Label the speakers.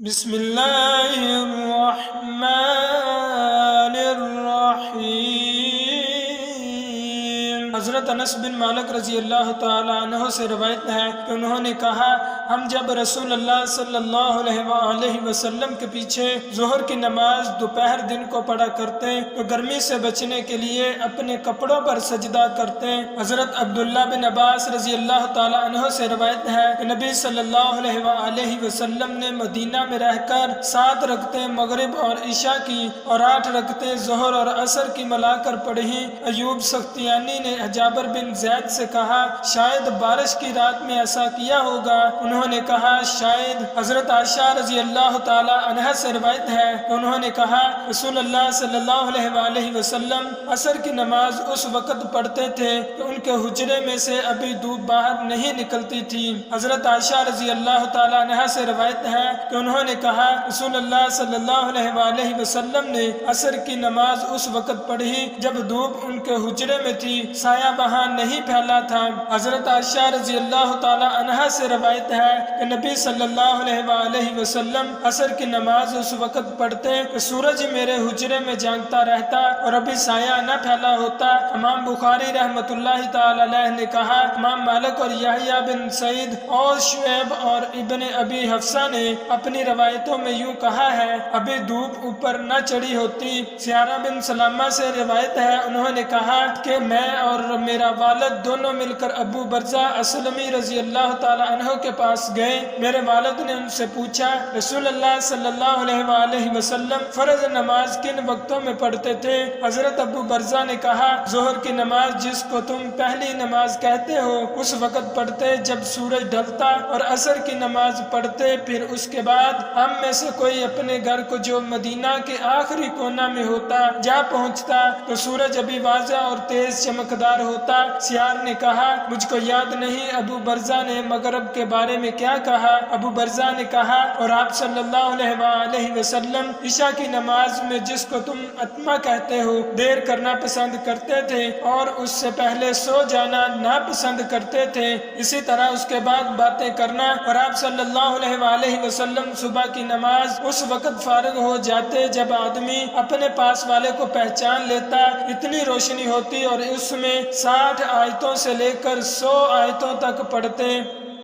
Speaker 1: بسم اللہ الرحمن الرحیم۔ حضرت انس بن مالک رضی اللہ تعالی عنہ سے روایت ہے کہ انہوں نے کہا، ہم جب رسول اللہ صلی اللہ علیہ وآلہ وسلم کے پیچھے ظہر کی نماز دوپہر دن کو پڑھا کرتے تو گرمی سے بچنے کے لیے اپنے کپڑوں پر سجدہ کرتے۔ حضرت عبداللہ بن عباس رضی اللہ تعالی عنہ سے روایت ہے کہ نبی صلی اللہ علیہ وآلہ وسلم نے مدینہ میں رہ کر 7 رکعتیں مغرب اور عشاء کی اور 8 رکعتیں ظہر اور عصر کی ملا کر پڑھی۔ ایوب سختیانی نے جابر بن زید سے کہا، شاید بارش کی رات میں ایسا کیا ہوگا۔ انہوں نے کہا شاید۔ حضرت عائشہ رضی اللہ تعالی عنہا سے روایت ہے کہ انہوں نے کہا، رسول اللہ صلی اللہ علیہ وآلہ وسلم عصر کی نماز اس وقت پڑھتے تھے کہ ان کے حجرے میں سے ابھی دھوپ باہر نہیں نکلتی تھی۔ حضرت عائشہ رضی اللہ تعالی عنہا سے روایت ہے کہ انہوں نے کہا، رسول اللہ صلی اللہ علیہ وآلہ وسلم نے عصر کی نماز اس وقت پڑھی جب دھوپ ان کے حجرے میں تھی، سایہ وہاں نہیں پھیلا تھا۔ حضرت عائشہ رضی اللہ تعالی عنہا سے روایت ہے کہ نبی صلی اللہ علیہ وآلہ وسلم عصر کی نماز اس وقت پڑھتے کہ سورج میرے حجرے میں جانتا رہتا اور ابھی سایہ نہ پھیلا ہوتا۔ امام بخاری رحمۃ اللہ تعالی علیہ نے کہا، امام مالک اور یحییٰ بن سعید اور شعیب اور ابن ابی حفصہ نے اپنی روایتوں میں یوں کہا ہے، ابھی دھوپ اوپر نہ چڑھی ہوتی۔ سیارہ بن سلامہ سے روایت ہے، انہوں نے کہا کہ میں اور میرا والد دونوں مل کر ابو برزہ اسلمی رضی اللہ تعالی عنہ کے پاس گئے۔ میرے والد نے ان سے پوچھا، رسول اللہ صلی اللہ علیہ وآلہ وسلم فرض نماز کن وقتوں میں پڑھتے تھے؟ حضرت ابو برزہ نے کہا، ظہر کی نماز جس کو تم پہلی نماز کہتے ہو اس وقت پڑھتے جب سورج ڈھلتا، اور عصر کی نماز پڑھتے پھر اس کے بعد ہم میں سے کوئی اپنے گھر کو جو مدینہ کے آخری کونا میں ہوتا جا پہنچتا تو سورج ابھی واضح اور تیز چمکدار ہوتا۔ سیار نے کہا، مجھ کو یاد نہیں ابو برزہ نے مغرب کے بارے میں کیا کہا۔ ابو برزہ نے کہا، اور آپ صلی اللہ علیہ وآلہ وسلم عشاء کی نماز میں جس کو تم اتمہ کہتے ہو دیر کرنا پسند کرتے تھے اور اس سے پہلے سو جانا ناپسند کرتے تھے، اسی طرح اس کے بعد باتیں کرنا، اور آپ صلی اللہ علیہ وآلہ وسلم صبح کی نماز اس وقت فارغ ہو جاتے جب آدمی اپنے پاس والے کو پہچان لیتا، اتنی روشنی ہوتی اور اس میں 60 آیتوں سے لے کر 100 آیتوں تک پڑھتے۔